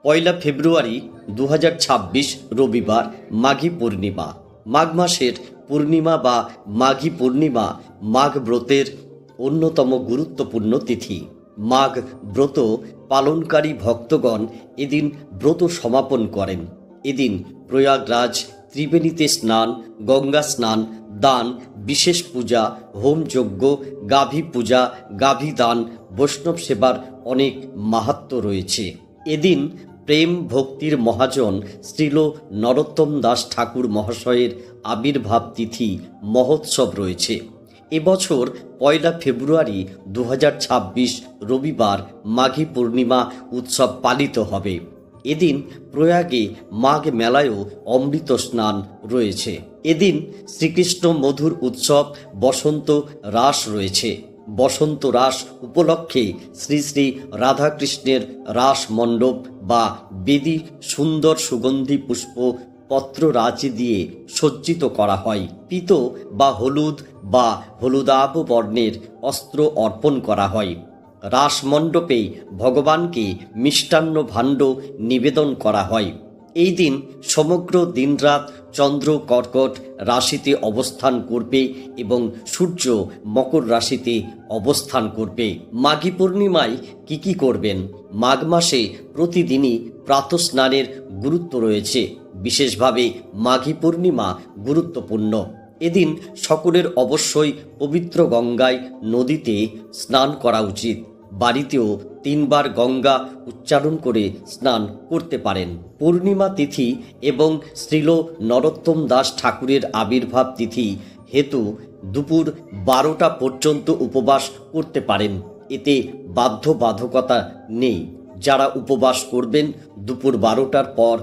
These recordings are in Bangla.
পয়লা ফেব্রুয়ারি 2026 রবিবার মাঘী পূর্ণিমা। মাঘ মাসের পূর্ণিমা বা মাঘী পূর্ণিমা মাঘ ব্রতের অন্যতম গুরুত্বপূর্ণ তিথি। মাঘ ব্রত পালনকারী ভক্তগণ এদিন ব্রত সমাপন করেন। এদিন প্রয়াগরাজ ত্রিবেণীতে স্নান, গঙ্গা স্নান, দান, বিশেষ পূজা, হোমযজ্ঞ, গাভী পূজা, গাভী দান, বৈষ্ণব সেবার অনেক মাহাত্ম্য রয়েছে। এদিন প্রেম ভক্তির মহাজন শ্রীল নরোত্তম দাস ঠাকুর মহাশয়ের আবির্ভাব তিথি মহোৎসব রয়েছে। এবছর পয়লা ফেব্রুয়ারি 2026 রবিবার মাঘী পূর্ণিমা উৎসব পালিত হবে। এদিন প্রয়াগে মাঘ মেলায়ও অমৃত স্নান রয়েছে। এদিন শ্রীকৃষ্ণ মধুর উৎসব বসন্ত রাস রয়েছে। বসন্ত রাস উপলক্ষে শ্রী শ্রী রাধাকৃষ্ণের রাস মণ্ডপ বা বেদি সুন্দর সুগন্ধি পুষ্প পত্ররাজি দিয়ে সজ্জিত করা হয়। পীত বা হলুদাভ বর্ণের অস্ত্র অর্পণ করা হয়। রাসমণ্ডপে ভগবানকে মিষ্টান্ন ভাণ্ড নিবেদন করা হয়। এই দিন সমগ্র দিনরাত চন্দ্র কর্কট রাশিতে অবস্থান করবে এবং সূর্য মকর রাশিতে অবস্থান করবে। মাঘী পূর্ণিমায় কি করবেন? মাঘ মাসে প্রতিদিনই প্রাতঃস্নানের গুরুত্ব রয়েছে। বিশেষভাবে মাঘী পূর্ণিমা গুরুত্বপূর্ণ। এদিন সকলের অবশ্যই পবিত্র গঙ্গায় নদীতে স্নান করা উচিত। বাড়িতেও 3 বার গঙ্গা উচ্চারণ করে স্নান করতে পারেন। পূর্ণিমা তিথি এবং শ্রীল নরোত্তম দাস ঠাকুরের আবির্ভাব তিথি হেতু দুপুর 12টা পর্যন্ত উপবাস করতে পারেন। এতে বাধ্যবাধকতা নেই। যারা উপবাস করবেন দুপুর 12টার পর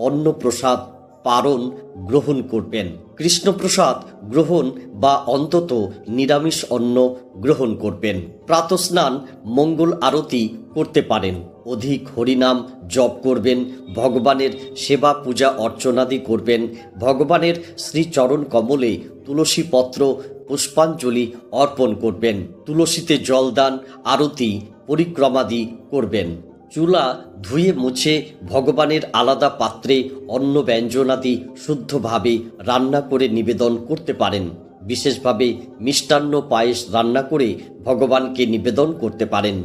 অন্নপ্রসাদ পারণ গ্রহণ করবেন। কৃষ্ণপ্রসাদ গ্রহণ বা অন্তত নিরামিষ অন্ন গ্রহণ করবেন। প্রাতঃস্নান, মঙ্গল আরতি করতে পারেন। অধিক হরিনাম জপ করবেন। ভগবানের সেবা পূজা অর্চনাদি করবেন। ভগবানের শ্রীচরণ কমলে তুলসী পত্র পুষ্পাঞ্জলি অর্পণ করবেন। তুলসীতে জলদান, আরতি, পরিক্রমাদি করবেন। চুলা ধুয়ে মুছে ভগবানের আলাদা পাত্রে অন্ন ব্যঞ্জনাদি শুদ্ধভাবে রান্না করে নিবেদন করতে পারেন। বিশেষভাবে মিষ্টান্ন পায়েস রান্না করে ভগবানকে নিবেদন করতে পারেন।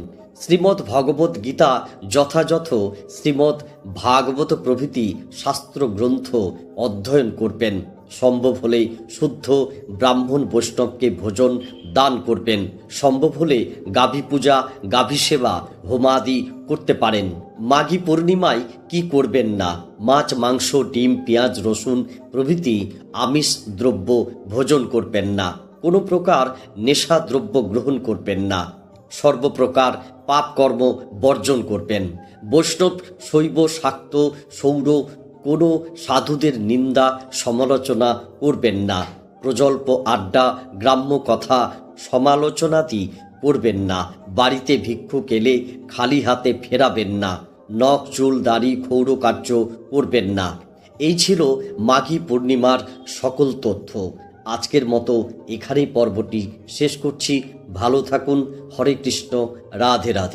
শ্রীমদ্ ভগবত গীতা যথাযথ শ্রীমদ্ ভাগবত প্রভৃতি শাস্ত্র গ্রন্থ অধ্যয়ন করবেন। সম্ভব হলে শুদ্ধ ব্রাহ্মণ বৈষ্ণবকে ভোজন দান করবেন। সম্ভব হলে গাভী পূজা, গাভী সেবা, হোমাদি করতে পারেন। মাঘী পূর্ণিমায় কি করবেন না? মাছ, মাংস, ডিম, পেঁয়াজ, রসুন প্রভৃতি আমিষ দ্রব্য ভোজন করবেন না। কোনো প্রকার নেশা দ্রব্য গ্রহণ করবেন না। সর্বপ্রকার পাপ কর্ম বর্জন করবেন। বৈষ্ণব, শৈব, শাক্ত, সৌর কোনো সাধুদের নিন্দা সমালোচনা করবেন না। প্রজল্প আড্ডা, গ্রাম্য কথা সমালোচনাদি করবেন না। বাড়িতে ভিক্ষুক এলে খালি হাতে ফেরাবেন না। নখ, চুল, দাড়ি, ক্ষৌর কার্য করবেন না। এই ছিল মাঘী পূর্ণিমার সকল তথ্য। আজকের মতো এখানেই পর্বটি শেষ করছি। ভালো থাকুন। হরে কৃষ্ণ, রাধে রাধে।